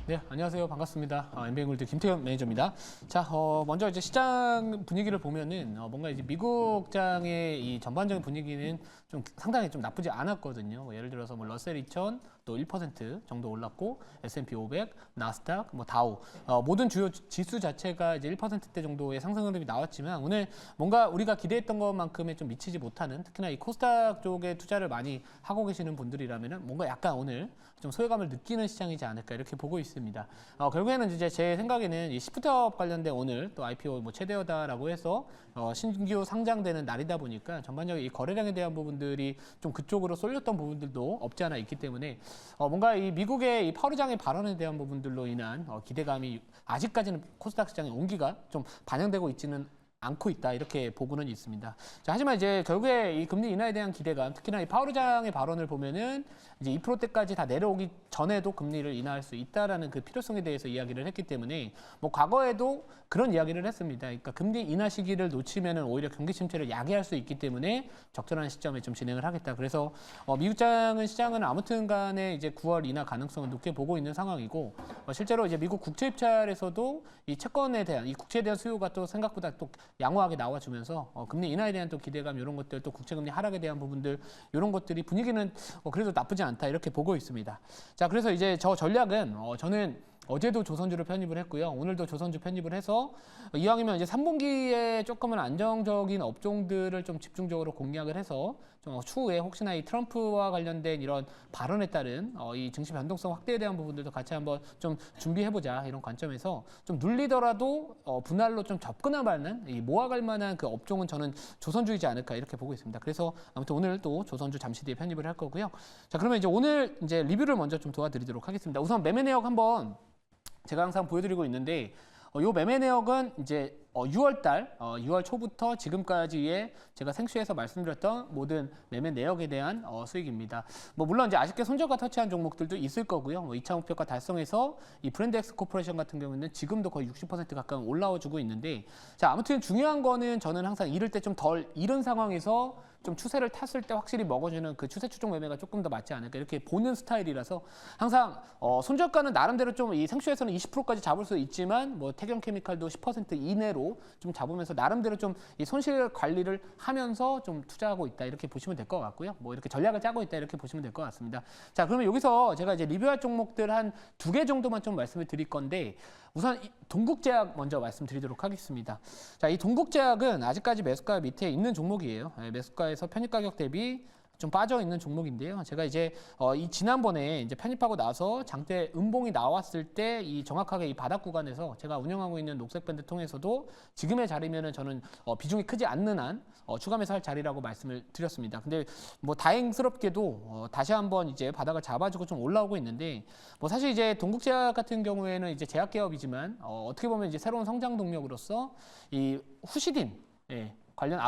네, 안녕하세요. 반갑습니다. 엠비앵글드 김태현 매니저입니다. 자, 먼저 이제 시장 분위기를 보면은 뭔가 이제 미국장의 이 전반적인 분위기는 좀 상당히 좀 나쁘지 않았거든요. 뭐 예를 들어서 뭐 러셀 2000 또 1% 정도 올랐고 S&P 500, 나스닥, 뭐 다우 모든 주요 지수 자체가 이제 1%대 정도의 상승 흐름이 나왔지만 오늘 뭔가 우리가 기대했던 것만큼의 좀 미치지 못하는 특히나 이 코스닥 쪽에 투자를 많이 하고 계시는 분들이라면은 뭔가 약간 오늘 좀 소외감을 느끼는 시장이지 않을까 이렇게 보고 있습니다. 결국에는 이제 제 생각에는 이 시프트업 관련된 오늘 또 IPO 뭐 최대어다라고 해서 신규 상장되는 날이다 보니까 전반적인 이 거래량에 대한 부분들이 좀 그쪽으로 쏠렸던 부분들도 없지 않아 있기 때문에 뭔가 이 미국의 이 파월의장의 발언에 대한 부분들로 인한 기대감이 아직까지는 코스닥 시장의 온기가 좀 반영되고 있지는 않고 있다 이렇게 보고는 있습니다. 자, 하지만 이제 결국에 이 금리 인하에 대한 기대감, 특히나 이 파월 의장의 발언을 보면은 이제 2%대까지 다 내려오기 전에도 금리를 인하할 수 있다라는 그 필요성에 대해서 이야기를 했기 때문에 뭐 과거에도 그런 이야기를 했습니다. 그러니까 금리 인하 시기를 놓치면은 오히려 경기 침체를 야기할 수 있기 때문에 적절한 시점에 좀 진행을 하겠다. 그래서 미국장은 시장은 아무튼간에 이제 9월 인하 가능성을 높게 보고 있는 상황이고 실제로 이제 미국 국채 입찰에서도 이 채권에 대한 이 국채에 대한 수요가 또 생각보다 또 양호하게 나와주면서 금리 인하에 대한 또 기대감 이런 것들 또 국채금리 하락에 대한 부분들 이런 것들이 분위기는 그래도 나쁘지 않다 이렇게 보고 있습니다. 자, 그래서 이제 저 전략은 저는 어제도 조선주를 편입을 했고요. 오늘도 조선주 편입을 해서 이왕이면 이제 3분기에 조금은 안정적인 업종들을 좀 집중적으로 공략을 해서 좀 추후에 혹시나 이 트럼프와 관련된 이런 발언에 따른 이 증시 변동성 확대에 대한 부분들도 같이 한번 좀 준비해보자 이런 관점에서 좀 눌리더라도 분할로 좀 접근할 만한 모아갈 만한 그 업종은 저는 조선주이지 않을까 이렇게 보고 있습니다. 그래서 아무튼 오늘 또 조선주 잠시 뒤에 편입을 할 거고요. 자, 그러면 이제 오늘 이제 리뷰를 먼저 좀 도와드리도록 하겠습니다. 우선 매매 내역 한번 제가 항상 보여드리고 있는데 요 매매 내역은 이제 6월 초부터 지금까지의 제가 생수에서 말씀드렸던 모든 매매 내역에 대한 수익입니다. 뭐 물론 이제 아쉽게 손절가 터치한 종목들도 있을 거고요. 뭐 2차 목표가 달성해서 이 브랜드엑스 코퍼레이션 같은 경우는 지금도 거의 60% 가까이 올라와주고 있는데 자, 아무튼 중요한 거는 저는 항상 이럴 때 좀 덜 이른 상황에서 좀 추세를 탔을 때 확실히 먹어주는 그 추세 추종 매매가 조금 더 맞지 않을까 이렇게 보는 스타일이라서 항상 손절가는 나름대로 좀 이 생수에서는 20%까지 잡을 수 있지만 뭐 태경케미칼도 10% 이내로 좀 잡으면서 나름대로 좀 이 손실 관리를 하면서 좀 투자하고 있다 이렇게 보시면 될 것 같고요. 뭐 이렇게 전략을 짜고 있다 이렇게 보시면 될 것 같습니다. 자, 그러면 여기서 제가 이제 리뷰할 종목들 한 2개 정도만 좀 말씀을 드릴 건데 우선 이 동국제약 먼저 말씀드리도록 하겠습니다. 자, 이 동국제약은 아직까지 매수가 밑에 있는 종목이에요. 매수가에서 편입가격 대비 좀 빠져 있는 종목인데요. 제가 이제 이 지난번에 이제 편입하고 나서 장대 음봉이 나왔을 때 이 정확하게 이 바닥 구간에서 제가 운영하고 있는 녹색 밴드 통해서도 지금의 자리면은 저는 비중이 크지 않는 한 추가 매수할 자리라고 말씀을 드렸습니다. 근데 뭐 다행스럽게도 다시 한번 이제 바닥을 잡아주고 좀 올라오고 있는데 뭐 사실 이제 동국제약 같은 경우에는 이제 제약 기업이지만 어떻게 보면 이제 새로운 성장 동력으로서 이 후시딘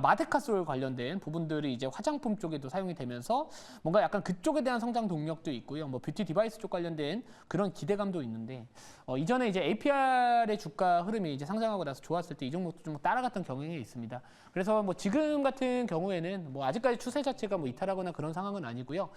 마데카솔 관련된 부분들이 이제 화장품 쪽에도 사용이 되면서 뭔가 약간 그쪽에 대한 성장 동력도 있고요. 뭐 뷰티 디바이스 쪽 관련된 그런 기대감도 있는데 이전에 이제 APR의 주가 흐름이 이제 상장하고 나서 좋았을 때 이 종목도 좀 따라갔던 경향이 있습니다. 그래서 뭐 지금 같은 경우에는 뭐 아직까지 추세 자체가 뭐 이탈하거나 그런 상황은 아니고요.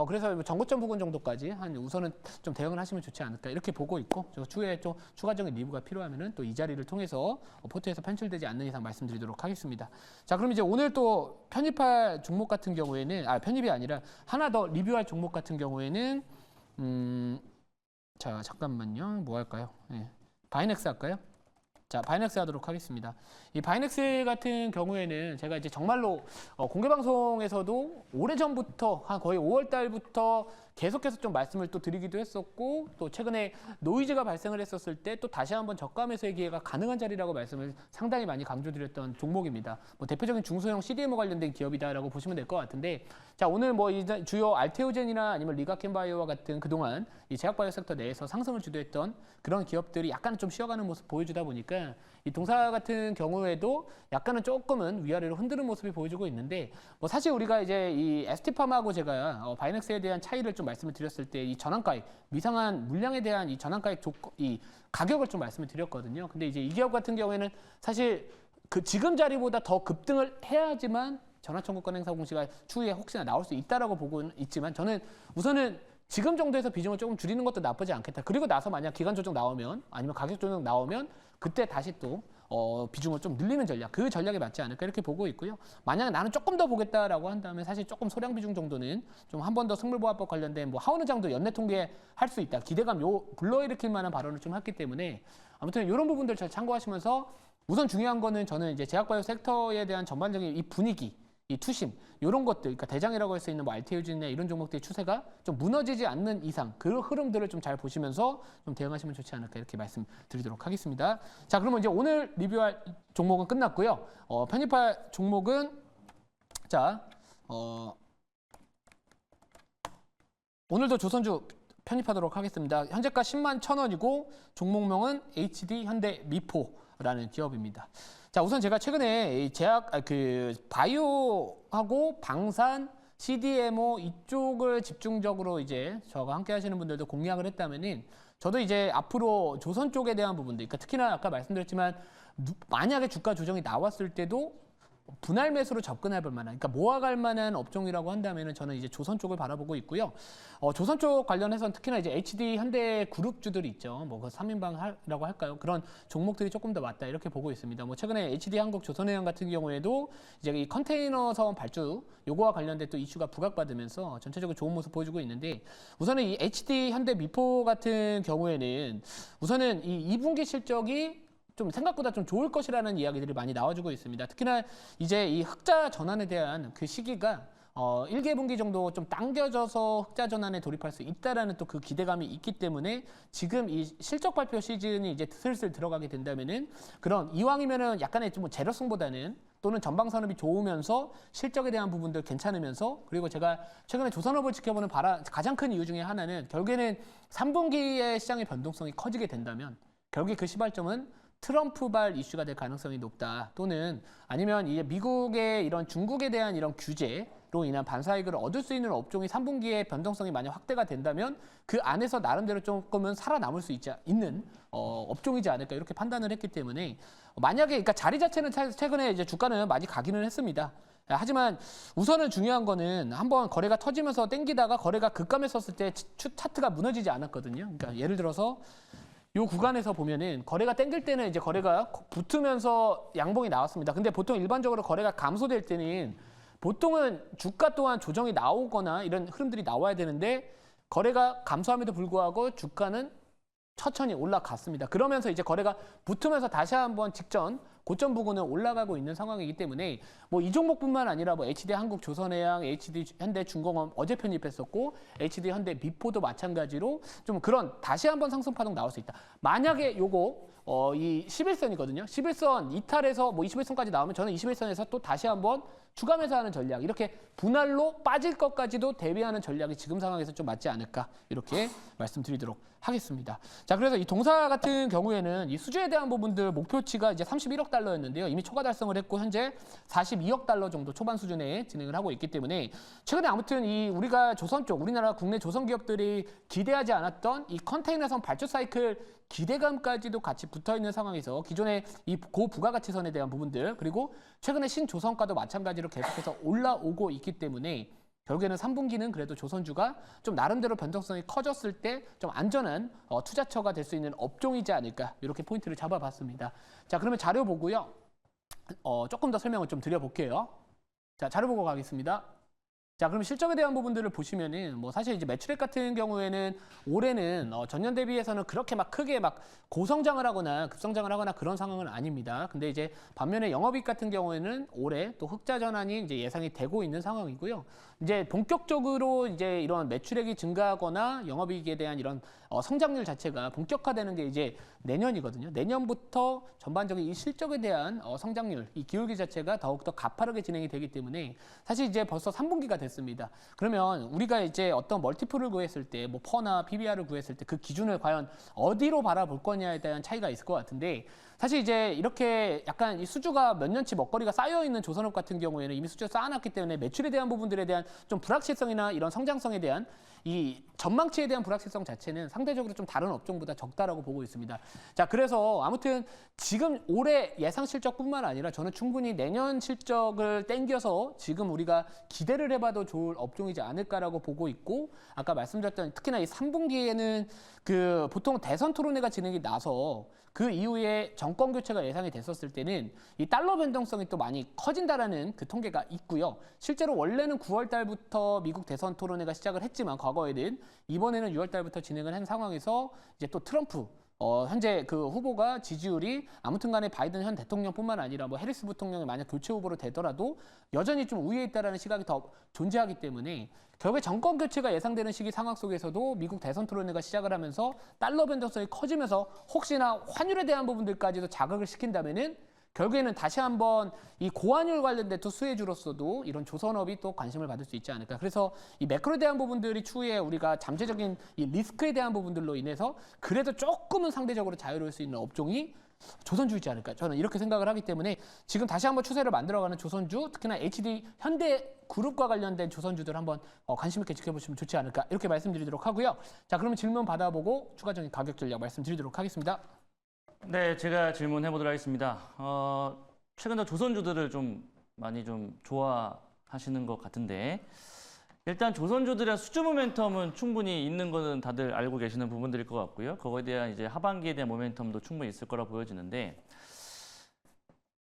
그래서 뭐 전고점 부근 정도까지 한 우선은 좀 대응을 하시면 좋지 않을까 이렇게 보고 있고 추후에 좀 추가적인 리뷰가 필요하면은 또 이 자리를 통해서 포트에서 편출되지 않는 이상 말씀드리도록 하겠습니다. 자, 그럼 이제 오늘 또 편입할 종목 같은 경우에는 편입이 아니라 하나 더 리뷰할 종목 같은 경우에는 자, 잠깐만요. 뭐 할까요? 바이넥스 할까요? 자, 바이넥스 하도록 하겠습니다. 이 바이넥스 같은 경우에는 제가 이제 정말로 공개 방송에서도 오래전부터 한 거의 5월 달부터 계속해서 좀 말씀을 또 드리기도 했었고 또 최근에 노이즈가 발생을 했었을 때 또 다시 한번 저가 매수의 기회가 가능한 자리라고 말씀을 상당히 많이 강조드렸던 종목입니다. 뭐 대표적인 중소형 CDMO 관련된 기업이다라고 보시면 될 것 같은데 자, 오늘 뭐 주요 알테오젠이나 아니면 리가켄바이오와 같은 그동안 이 제약바이오 섹터 내에서 상승을 주도했던 그런 기업들이 약간 좀 쉬어가는 모습 보여주다 보니까 이 동사 같은 경우에도 약간은 조금은 위아래로 흔드는 모습이 보여주고 있는데 뭐 사실 우리가 이제 이 ST팜하고 제가 바이넥스에 대한 차이를 좀 말씀을 드렸을 때 이 전환가액 미상한 물량에 대한 이 전환가액 이 가격을 좀 말씀을 드렸거든요. 근데 이제 이 기업 같은 경우에는 사실 그 지금 자리보다 더 급등을 해야지만 전환청구권 행사 공시가 추후에 혹시나 나올 수 있다라고 보고는 있지만 저는 우선은 지금 정도에서 비중을 조금 줄이는 것도 나쁘지 않겠다. 그리고 나서 만약 기간 조정 나오면 아니면 가격 조정 나오면 그때 다시 또 비중을 좀 늘리는 전략, 그 전략에 맞지 않을까 이렇게 보고 있고요. 만약에 나는 조금 더 보겠다라고 한다면 사실 조금 소량 비중 정도는 좀 한 번 더 승물보호법 관련된 뭐 하원의장도 연내 통계할 수 있다. 기대감 불러일으킬 만한 발언을 좀 했기 때문에 아무튼 이런 부분들 잘 참고하시면서 우선 중요한 거는 저는 이제 제약바이오 섹터에 대한 전반적인 이 분위기, 이 투심 이런 것들, 그러니까 대장이라고 할 수 있는 뭐 알테오진이나 이런 종목들의 추세가 좀 무너지지 않는 이상 그 흐름들을 좀 잘 보시면서 좀 대응하시면 좋지 않을까 이렇게 말씀드리도록 하겠습니다. 자, 그러면 이제 오늘 리뷰할 종목은 끝났고요. 편입할 종목은 오늘도 조선주 편입하도록 하겠습니다. 현재가 10만 1,000원이고 종목명은 HD 현대미포라는 기업입니다. 자, 우선 제가 최근에 바이오하고 방산, CDMO 이쪽을 집중적으로 이제 저와 함께 하시는 분들도 공략을 했다면은 저도 이제 앞으로 조선 쪽에 대한 부분들, 그러니까 특히나 아까 말씀드렸지만 만약에 주가 조정이 나왔을 때도 분할 매수로 접근해 볼 만한, 그러니까 모아갈 만한 업종이라고 한다면은 저는 이제 조선 쪽을 바라보고 있고요. 조선 쪽 관련해서는 특히나 이제 HD 현대 그룹주들이 있죠. 뭐 그 3인방이라고 할까요? 그런 종목들이 조금 더 맞다 이렇게 보고 있습니다. 뭐 최근에 HD 한국 조선해양 같은 경우에도 이제 이 컨테이너 사원 발주 요거와 관련된 또 이슈가 부각받으면서 전체적으로 좋은 모습 보여주고 있는데 우선은 이 HD 현대 미포 같은 경우에는 우선은 이 2분기 실적이 좀 생각보다 좀 좋을 것이라는 이야기들이 많이 나와주고 있습니다. 특히나 이제 이 흑자 전환에 대한 그 시기가 1개분기 정도 좀 당겨져서 흑자 전환에 돌입할 수 있다라는 또 그 기대감이 있기 때문에 지금 이 실적 발표 시즌이 이제 슬슬 들어가게 된다면은 그런 이왕이면은 약간의 좀 재료성보다는 또는 전방 산업이 좋으면서 실적에 대한 부분들 괜찮으면서 그리고 제가 최근에 조선업을 지켜보는 가장 큰 이유 중에 하나는 결국에는 3분기의 시장의 변동성이 커지게 된다면 결국에 그 시발점은 트럼프발 이슈가 될 가능성이 높다. 또는 아니면 이제 미국의 이런 중국에 대한 이런 규제로 인한 반사이익을 얻을 수 있는 업종이 3분기에 변동성이 만약 확대가 된다면 그 안에서 나름대로 조금은 살아남을 수 있는 업종이지 않을까 이렇게 판단을 했기 때문에 만약에 그러니까 자리 자체는 최근에 이제 주가는 많이 가기는 했습니다. 하지만 우선은 중요한 거는 한번 거래가 터지면서 땡기다가 거래가 급감했었을 때 차트가 무너지지 않았거든요. 그러니까 예를 들어서 요 구간에서 보면은 거래가 땡길 때는 이제 거래가 붙으면서 양봉이 나왔습니다. 근데 보통 일반적으로 거래가 감소될 때는 보통은 주가 또한 조정이 나오거나 이런 흐름들이 나와야 되는데 거래가 감소함에도 불구하고 주가는 천천히 올라갔습니다. 그러면서 이제 거래가 붙으면서 다시 한번 직전 고점 부근은 올라가고 있는 상황이기 때문에 뭐 이 종목뿐만 아니라 뭐 HD 한국 조선해양, HD 현대 중공업 어제 편입했었고 HD 현대 미포도 마찬가지로 좀 그런 다시 한번 상승 파동 나올 수 있다. 만약에 요거 이 11선이거든요. 11선 이탈해서 뭐 21선까지 나오면 저는 21선에서 또 다시 한번 추가 매수하는 전략, 이렇게 분할로 빠질 것까지도 대비하는 전략이 지금 상황에서 좀 맞지 않을까 이렇게 말씀드리도록 하겠습니다. 자, 그래서 이 동사 같은 경우에는 이 수주에 대한 부분들 목표치가 이제 31억 달러였는데요. 이미 초과 달성을 했고 현재 42억 달러 정도 초반 수준에 진행을 하고 있기 때문에 최근에 아무튼 이 우리가 조선 쪽, 우리나라 국내 조선 기업들이 기대하지 않았던 이 컨테이너선 발주 사이클 기대감까지도 같이 붙어 있는 상황에서 기존의 이 고부가가치선에 대한 부분들 그리고 최근에 신조선가도 마찬가지로 계속해서 올라오고 있기 때문에 결국에는 3분기는 그래도 조선주가 좀 나름대로 변동성이 커졌을 때 좀 안전한 투자처가 될 수 있는 업종이지 않을까 이렇게 포인트를 잡아봤습니다. 자, 그러면 자료 보고요. 조금 더 설명을 좀 드려볼게요. 자, 자료 보고 가겠습니다. 자, 그럼 실적에 대한 부분들을 보시면은 뭐 사실 이제 매출액 같은 경우에는 올해는 전년 대비해서는 그렇게 막 크게 막 고성장을 하거나 급성장을 하거나 그런 상황은 아닙니다. 근데 이제 반면에 영업이익 같은 경우에는 올해 또 흑자 전환이 이제 예상이 되고 있는 상황이고요. 이제 본격적으로 이제 이런 매출액이 증가하거나 영업이익에 대한 이런 성장률 자체가 본격화되는 게 이제 내년이거든요. 내년부터 전반적인 이 실적에 대한 성장률, 이 기울기 자체가 더욱더 가파르게 진행이 되기 때문에 사실 이제 벌써 3분기가 됐습니다. 그러면 우리가 이제 어떤 멀티플을 구했을 때, 뭐 퍼나 PBR을 구했을 때 그 기준을 과연 어디로 바라볼 거냐에 대한 차이가 있을 것 같은데 사실 이제 이렇게 약간 이 수주가 몇 년치 먹거리가 쌓여 있는 조선업 같은 경우에는 이미 수주가 쌓아놨기 때문에 매출에 대한 부분들에 대한 좀 불확실성이나 이런 성장성에 대한 이 전망치에 대한 불확실성 자체는 상대적으로 좀 다른 업종보다 적다라고 보고 있습니다. 자, 그래서 아무튼 지금 올해 예상 실적뿐만 아니라 저는 충분히 내년 실적을 땡겨서 지금 우리가 기대를 해봐도 좋을 업종이지 않을까라고 보고 있고, 아까 말씀드렸던 특히나 이 3분기에는 그 보통 대선 토론회가 진행이 나서 그 이후에 정권 교체가 예상이 됐었을 때는 이 달러 변동성이 또 많이 커진다라는 그 통계가 있고요. 실제로 원래는 9월 달부터 미국 대선 토론회가 시작을 했지만 과거에는 이번에는 6월 달부터 진행을 한 상황에서 이제 또 트럼프 현재 그 후보가 지지율이 아무튼 간에 바이든 현 대통령뿐만 아니라 뭐 해리스 부통령이 만약 교체 후보로 되더라도 여전히 좀 우위에 있다라는 시각이 더 존재하기 때문에 결국에 정권 교체가 예상되는 시기 상황 속에서도 미국 대선 토론회가 시작을 하면서 달러 변동성이 커지면서 혹시나 환율에 대한 부분들까지도 자극을 시킨다면은 결국에는 다시 한번 이 고환율 관련된 또 수혜주로서도 이런 조선업이 또 관심을 받을 수 있지 않을까. 그래서 이 매크로에 대한 부분들이 추후에 우리가 잠재적인 이 리스크에 대한 부분들로 인해서 그래도 조금은 상대적으로 자유로울 수 있는 업종이 조선주이지 않을까. 저는 이렇게 생각을 하기 때문에 지금 다시 한번 추세를 만들어가는 조선주, 특히나 HD 현대 그룹과 관련된 조선주들 한번 관심 있게 지켜보시면 좋지 않을까. 이렇게 말씀드리도록 하고요. 자, 그러면 질문 받아보고 추가적인 가격 전략 말씀드리도록 하겠습니다. 네, 제가 질문해 보도록 하겠습니다. 최근 들어 조선주들을 좀 많이 좀 좋아하시는 것 같은데, 일단 조선주들의 수주 모멘텀은 충분히 있는 거는 다들 알고 계시는 부분들일 것 같고요. 그거에 대한 이제 하반기에 대한 모멘텀도 충분히 있을 거라 보여지는데,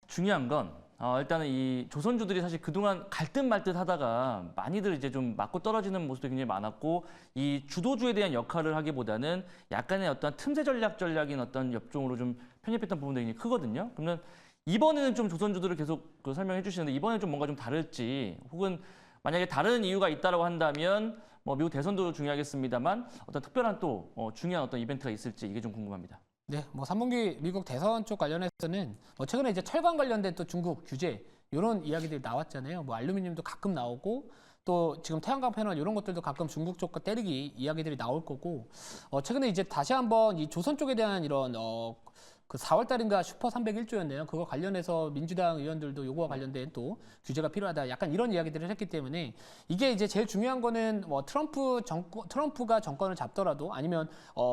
중요한 건 일단은 이 조선주들이 사실 그동안 갈 듯 말 듯 하다가 많이들 이제 좀 맞고 떨어지는 모습도 굉장히 많았고, 이 주도주에 대한 역할을 하기보다는 약간의 어떤 틈새 전략인 어떤 업종으로 좀 편입했던 부분들이 굉장히 크거든요. 그러면 이번에는 좀 조선주들을 계속 설명해 주시는데, 이번에는 좀 뭔가 좀 다를지, 혹은 만약에 다른 이유가 있다라고 한다면 뭐 미국 대선도 중요하겠습니다만 어떤 특별한 또 중요한 어떤 이벤트가 있을지, 이게 좀 궁금합니다. 네, 뭐 3분기 미국 대선 쪽 관련해서는 최근에 이제 철강 관련된 또 중국 규제 이런 이야기들이 나왔잖아요. 뭐 알루미늄도 가끔 나오고 또 지금 태양광 패널 이런 것들도 가끔 중국 쪽과 때리기 이야기들이 나올 거고, 최근에 이제 다시 한번 이 조선 쪽에 대한 이런 그 4월 달인가 슈퍼 301조였네요. 그거 관련해서 민주당 의원들도 요거와 관련된 또 규제가 필요하다. 약간 이런 이야기들을 했기 때문에 이게 이제 제일 중요한 거는 뭐 트럼프가 정권을 잡더라도 아니면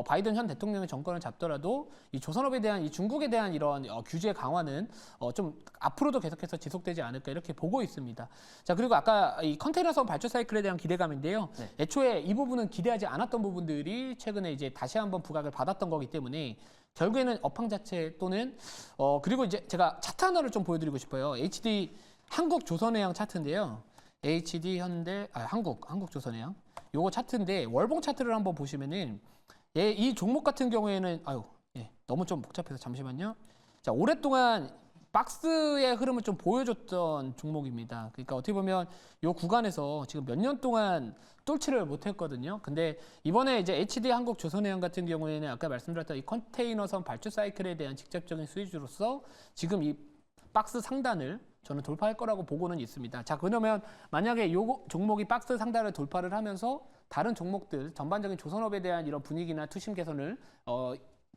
바이든 현 대통령이 정권을 잡더라도 이 조선업에 대한 이 중국에 대한 이런 규제 강화는 좀 앞으로도 계속해서 지속되지 않을까 이렇게 보고 있습니다. 자, 그리고 아까 이 컨테이너선 발주 사이클에 대한 기대감인데요. 네. 애초에 이 부분은 기대하지 않았던 부분들이 최근에 이제 다시 한번 부각을 받았던 거기 때문에 결국에는 업황 자체 또는 그리고 이제 제가 차트 하나를 좀 보여드리고 싶어요. HD 한국 조선해양 차트인데요. HD 현대 한국 조선해양 요거 차트인데 월봉 차트를 한번 보시면은 이 종목 같은 경우에는 너무 좀 복잡해서 잠시만요. 자, 오랫동안 박스의 흐름을 좀 보여줬던 종목입니다. 그러니까 어떻게 보면 이 구간에서 지금 몇 년 동안 뚫지를 못했거든요. 근데 이번에 이제 HD 한국 조선해양 같은 경우에는 아까 말씀드렸던 이 컨테이너선 발주 사이클에 대한 직접적인 수혜주로서 지금 이 박스 상단을 저는 돌파할 거라고 보고는 있습니다. 자, 그러면 만약에 이 종목이 박스 상단을 돌파를 하면서 다른 종목들 전반적인 조선업에 대한 이런 분위기나 투심 개선을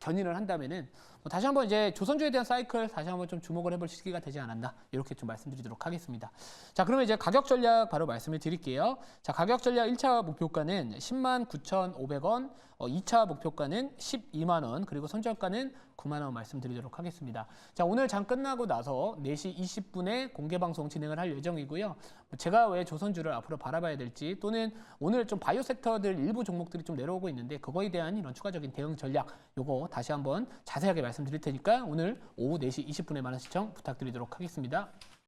견인을 한다면은 다시 한번 이제 조선주에 대한 사이클 다시 한번 좀 주목을 해볼 시기가 되지 않았나 이렇게 좀 말씀드리도록 하겠습니다. 자, 그러면 이제 가격 전략 바로 말씀을 드릴게요. 자, 가격 전략 1차 목표가는 109,500원, 2차 목표가는 12만 원, 그리고 손절가는 9만 원 말씀드리도록 하겠습니다. 자, 오늘 장 끝나고 나서 4시 20분에 공개 방송 진행을 할 예정이고요. 제가 왜 조선주를 앞으로 바라봐야 될지 또는 오늘 좀 바이오 섹터들 일부 종목들이 좀 내려오고 있는데 그거에 대한 이런 추가적인 대응 전략 요거 다시 한번 자세하게 말씀드릴 테니까 오늘 오후 4시 20분에 많은 시청 부탁드리도록 하겠습니다.